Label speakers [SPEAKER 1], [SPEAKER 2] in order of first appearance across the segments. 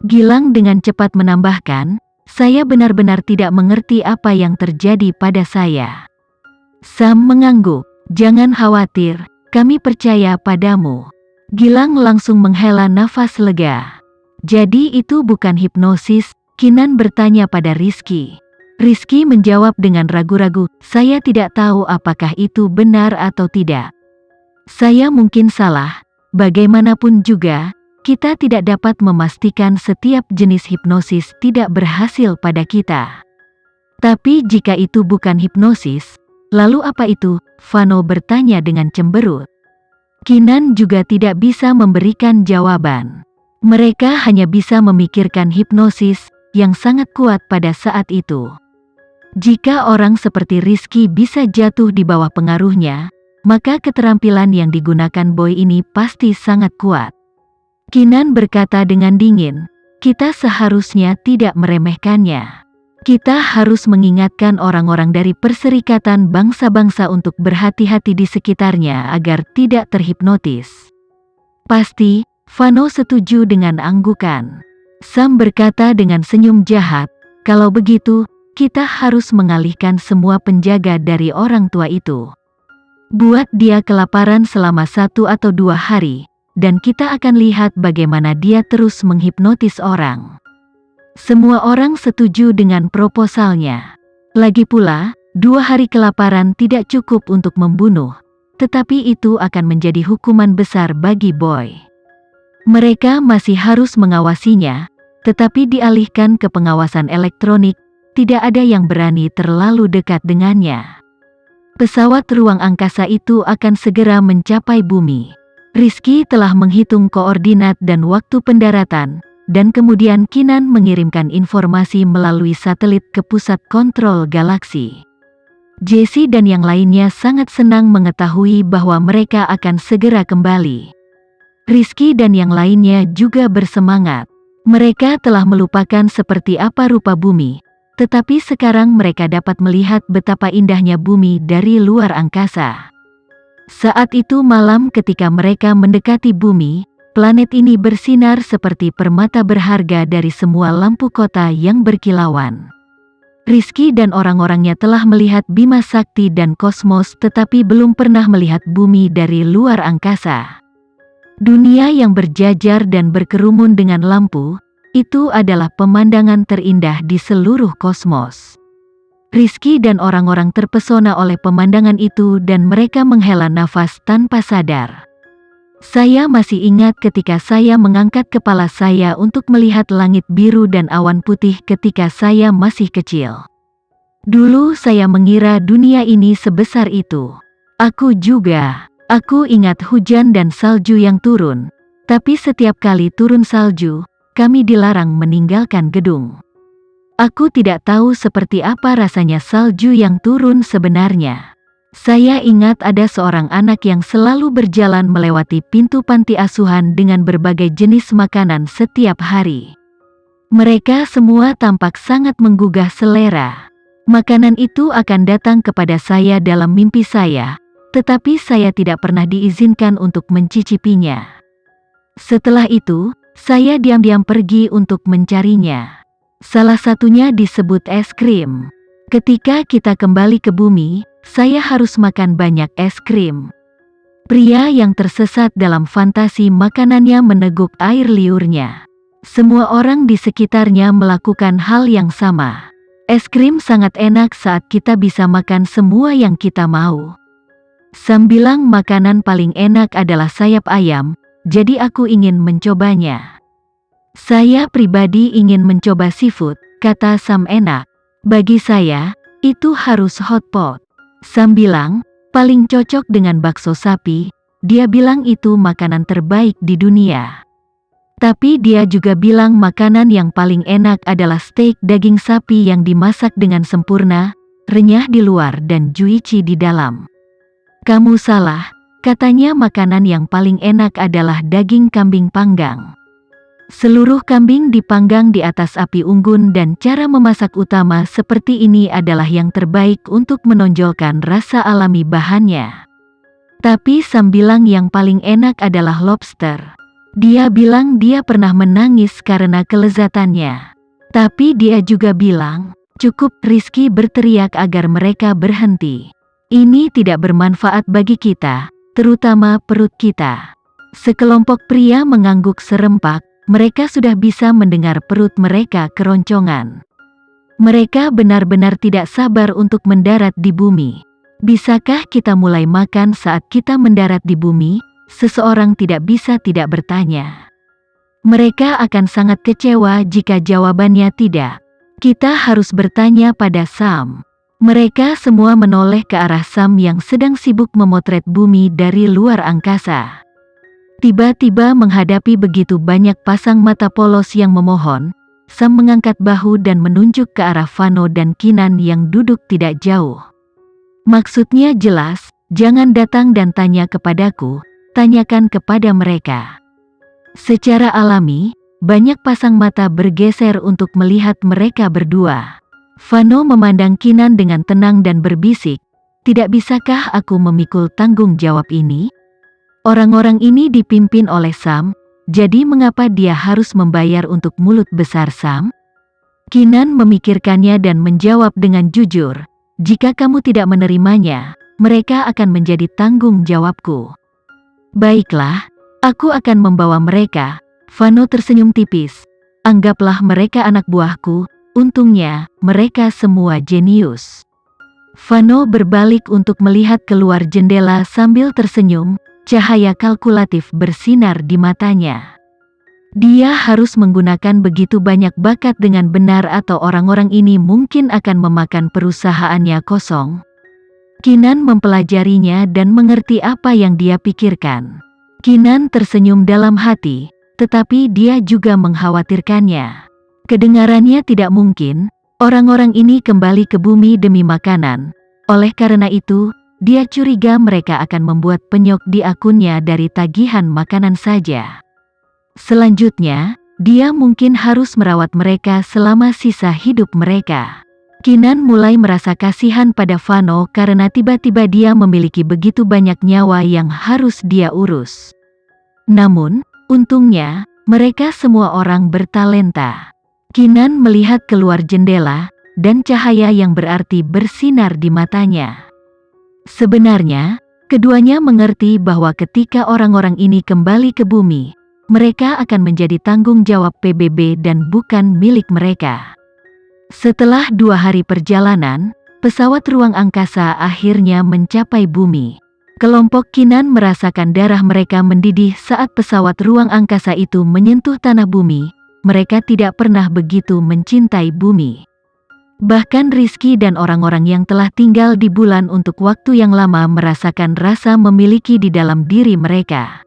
[SPEAKER 1] Gilang dengan cepat menambahkan, saya benar-benar tidak mengerti apa yang terjadi pada saya. Sam mengangguk, jangan khawatir, kami percaya padamu. Gilang langsung menghela nafas lega. Jadi itu bukan hipnosis? Kinan bertanya pada Rizky. Rizky menjawab dengan ragu-ragu, saya tidak tahu apakah itu benar atau tidak. Saya mungkin salah, bagaimanapun juga, kita tidak dapat memastikan setiap jenis hipnosis tidak berhasil pada kita. Tapi jika itu bukan hipnosis, lalu apa itu? Vano bertanya dengan cemberut. Kinan juga tidak bisa memberikan jawaban. Mereka hanya bisa memikirkan hipnosis yang sangat kuat pada saat itu. Jika orang seperti Rizky bisa jatuh di bawah pengaruhnya, maka keterampilan yang digunakan boy ini pasti sangat kuat. Kinan berkata dengan dingin, kita seharusnya tidak meremehkannya. Kita harus mengingatkan orang-orang dari Perserikatan Bangsa-Bangsa untuk berhati-hati di sekitarnya agar tidak terhipnotis. Pasti, Vano setuju dengan anggukan. Sam berkata dengan senyum jahat, kalau begitu, kita harus mengalihkan semua penjaga dari orang tua itu. Buat dia kelaparan selama 1 atau 2 hari, dan kita akan lihat bagaimana dia terus menghipnotis orang. Semua orang setuju dengan proposalnya. Lagi pula, 2 hari kelaparan tidak cukup untuk membunuh, tetapi itu akan menjadi hukuman besar bagi boy. Mereka masih harus mengawasinya, tetapi dialihkan ke pengawasan elektronik. Tidak ada yang berani terlalu dekat dengannya. Pesawat ruang angkasa itu akan segera mencapai bumi. Rizky telah menghitung koordinat dan waktu pendaratan, dan kemudian Kinan mengirimkan informasi melalui satelit ke pusat kontrol galaksi. Jessie dan yang lainnya sangat senang mengetahui bahwa mereka akan segera kembali. Rizky dan yang lainnya juga bersemangat. Mereka telah melupakan seperti apa rupa bumi. Tetapi sekarang mereka dapat melihat betapa indahnya bumi dari luar angkasa. Saat itu malam ketika mereka mendekati bumi, planet ini bersinar seperti permata berharga dari semua lampu kota yang berkilauan. Rizky dan orang-orangnya telah melihat Bima Sakti dan kosmos tetapi belum pernah melihat bumi dari luar angkasa. Dunia yang berjajar dan berkerumun dengan lampu, itu adalah pemandangan terindah di seluruh kosmos. Rizky dan orang-orang terpesona oleh pemandangan itu dan mereka menghela nafas tanpa sadar. Saya masih ingat ketika saya mengangkat kepala saya untuk melihat langit biru dan awan putih ketika saya masih kecil. Dulu saya mengira dunia ini sebesar itu. Aku juga. Aku ingat hujan dan salju yang turun. Tapi setiap kali turun salju, kami dilarang meninggalkan gedung. Aku tidak tahu seperti apa rasanya salju yang turun sebenarnya. Saya ingat ada seorang anak yang selalu berjalan melewati pintu panti asuhan dengan berbagai jenis makanan setiap hari. Mereka semua tampak sangat menggugah selera. Makanan itu akan datang kepada saya dalam mimpi saya, tetapi saya tidak pernah diizinkan untuk mencicipinya. Setelah itu, saya diam-diam pergi untuk mencarinya. Salah satunya disebut es krim. Ketika kita kembali ke bumi, saya harus makan banyak es krim. Pria yang tersesat dalam fantasi makanannya meneguk air liurnya. Semua orang di sekitarnya melakukan hal yang sama. Es krim sangat enak saat kita bisa makan semua yang kita mau. Sam bilang makanan paling enak adalah sayap ayam. Jadi aku ingin mencobanya. Saya pribadi ingin mencoba seafood, kata Sam enak. Bagi saya, itu harus hot pot. Sam bilang, paling cocok dengan bakso sapi, dia bilang itu makanan terbaik di dunia. Tapi dia juga bilang makanan yang paling enak adalah steak daging sapi yang dimasak dengan sempurna, renyah di luar dan juicy di dalam. Kamu salah. Katanya makanan yang paling enak adalah daging kambing panggang. Seluruh kambing dipanggang di atas api unggun dan cara memasak utama seperti ini adalah yang terbaik untuk menonjolkan rasa alami bahannya. Tapi Sam bilang yang paling enak adalah lobster. Dia bilang dia pernah menangis karena kelezatannya. Tapi dia juga bilang, cukup. Rizky berteriak agar mereka berhenti. Ini tidak bermanfaat bagi kita, terutama perut kita. Sekelompok pria mengangguk serempak, mereka sudah bisa mendengar perut mereka keroncongan. Mereka benar-benar tidak sabar untuk mendarat di bumi. Bisakah kita mulai makan saat kita mendarat di bumi? Seseorang tidak bisa tidak bertanya. Mereka akan sangat kecewa jika jawabannya tidak. Kita harus bertanya pada Sam. Mereka semua menoleh ke arah Sam yang sedang sibuk memotret bumi dari luar angkasa. Tiba-tiba menghadapi begitu banyak pasang mata polos yang memohon, Sam mengangkat bahu dan menunjuk ke arah Vano dan Kinan yang duduk tidak jauh. Maksudnya jelas, jangan datang dan tanya kepadaku, tanyakan kepada mereka. Secara alami, banyak pasang mata bergeser untuk melihat mereka berdua. Vano memandang Kinan dengan tenang dan berbisik, tidak bisakah aku memikul tanggung jawab ini? Orang-orang ini dipimpin oleh Sam, jadi mengapa dia harus membayar untuk mulut besar Sam? Kinan memikirkannya dan menjawab dengan jujur, jika kamu tidak menerimanya, mereka akan menjadi tanggung jawabku. Baiklah, aku akan membawa mereka. Vano tersenyum tipis. Anggaplah mereka anak buahku, untungnya, mereka semua jenius. Vano berbalik untuk melihat keluar jendela sambil tersenyum, cahaya kalkulatif bersinar di matanya. Dia harus menggunakan begitu banyak bakat dengan benar atau orang-orang ini mungkin akan memakan perusahaannya kosong. Kinan mempelajarinya dan mengerti apa yang dia pikirkan. Kinan tersenyum dalam hati, tetapi dia juga mengkhawatirkannya. Kedengarannya tidak mungkin, orang-orang ini kembali ke bumi demi makanan. Oleh karena itu, dia curiga mereka akan membuat penyok di akunnya dari tagihan makanan saja. Selanjutnya, dia mungkin harus merawat mereka selama sisa hidup mereka. Kinan mulai merasa kasihan pada Vano karena tiba-tiba dia memiliki begitu banyak nyawa yang harus dia urus. Namun, untungnya, mereka semua orang bertalenta. Kinan melihat keluar jendela, dan cahaya yang berarti bersinar di matanya. Sebenarnya, keduanya mengerti bahwa ketika orang-orang ini kembali ke bumi, mereka akan menjadi tanggung jawab PBB dan bukan milik mereka. Setelah 2 hari perjalanan, pesawat ruang angkasa akhirnya mencapai bumi. Kelompok Kinan merasakan darah mereka mendidih saat pesawat ruang angkasa itu menyentuh tanah bumi. Mereka tidak pernah begitu mencintai bumi. Bahkan Rizky dan orang-orang yang telah tinggal di bulan untuk waktu yang lama merasakan rasa memiliki di dalam diri mereka.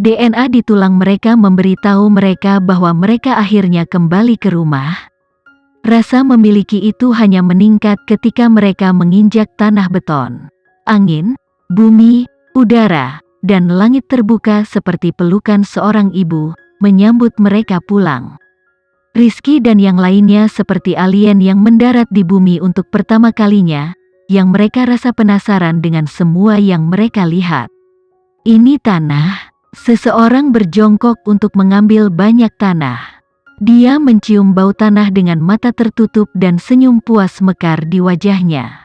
[SPEAKER 1] DNA di tulang mereka memberitahu mereka bahwa mereka akhirnya kembali ke rumah. Rasa memiliki itu hanya meningkat ketika mereka menginjak tanah beton. Angin, bumi, udara, dan langit terbuka seperti pelukan seorang ibu, menyambut mereka pulang. Rizky dan yang lainnya seperti alien yang mendarat di bumi untuk pertama kalinya, yang mereka rasa penasaran dengan semua yang mereka lihat. Ini tanah. Seseorang berjongkok untuk mengambil banyak tanah. Dia mencium bau tanah dengan mata tertutup dan senyum puas mekar di wajahnya.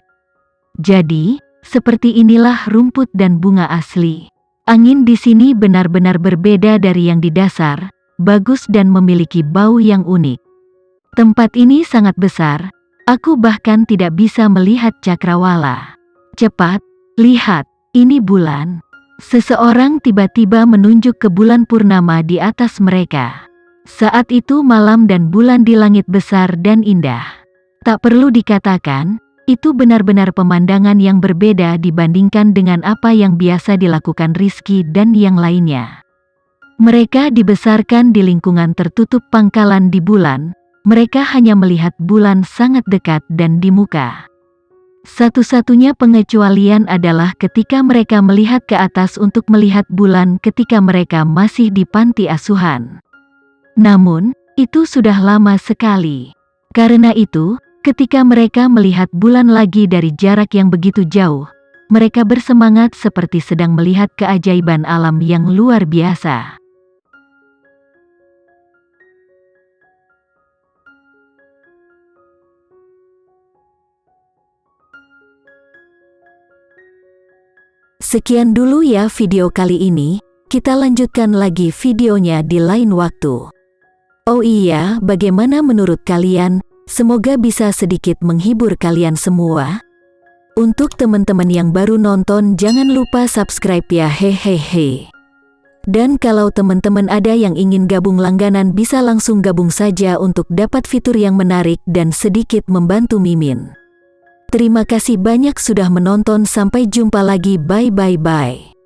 [SPEAKER 1] Jadi, seperti inilah rumput dan bunga asli. Angin di sini benar-benar berbeda dari yang di dasar, bagus dan memiliki bau yang unik. Tempat ini sangat besar, aku bahkan tidak bisa melihat cakrawala. Cepat, lihat, ini bulan. Seseorang tiba-tiba menunjuk ke bulan purnama di atas mereka. Saat itu malam dan bulan di langit besar dan indah. Tak perlu dikatakan, itu benar-benar pemandangan yang berbeda dibandingkan dengan apa yang biasa dilakukan Rizky dan yang lainnya. Mereka dibesarkan di lingkungan tertutup pangkalan di bulan, mereka hanya melihat bulan sangat dekat dan di muka. Satu-satunya pengecualian adalah ketika mereka melihat ke atas untuk melihat bulan ketika mereka masih di panti asuhan. Namun, itu sudah lama sekali. Karena itu, ketika mereka melihat bulan lagi dari jarak yang begitu jauh, mereka bersemangat seperti sedang melihat keajaiban alam yang luar biasa. Sekian dulu ya video kali ini, kita lanjutkan lagi videonya di lain waktu. Oh iya, bagaimana menurut kalian? Semoga bisa sedikit menghibur kalian semua. Untuk teman-teman yang baru nonton, jangan lupa subscribe ya, hehehe. Dan kalau teman-teman ada yang ingin gabung langganan, bisa langsung gabung saja untuk dapat fitur yang menarik dan sedikit membantu Mimin. Terima kasih banyak sudah menonton, sampai jumpa lagi, bye bye bye.